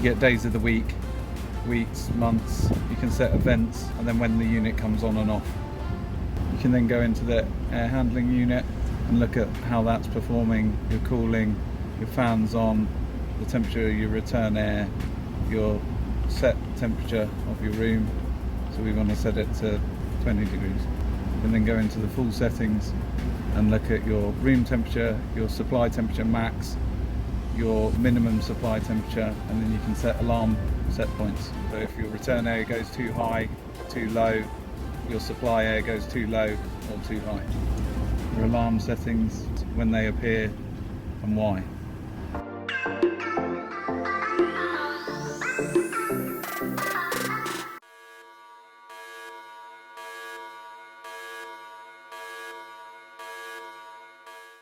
get days of the week, weeks, months. You can set events, and then when the unit comes on and off. You can then go into the air handling unit and look at how that's performing, your cooling, your fans on, the temperature of your return air, your set temperature of your room. So we want to set it to 20 degrees. And then go into the full settings and look at your room temperature, your supply temperature max, your minimum supply temperature, and then you can set alarm set points. So if your return air goes too high, too low, your supply air goes too low or too high. Your alarm settings, when they appear and why.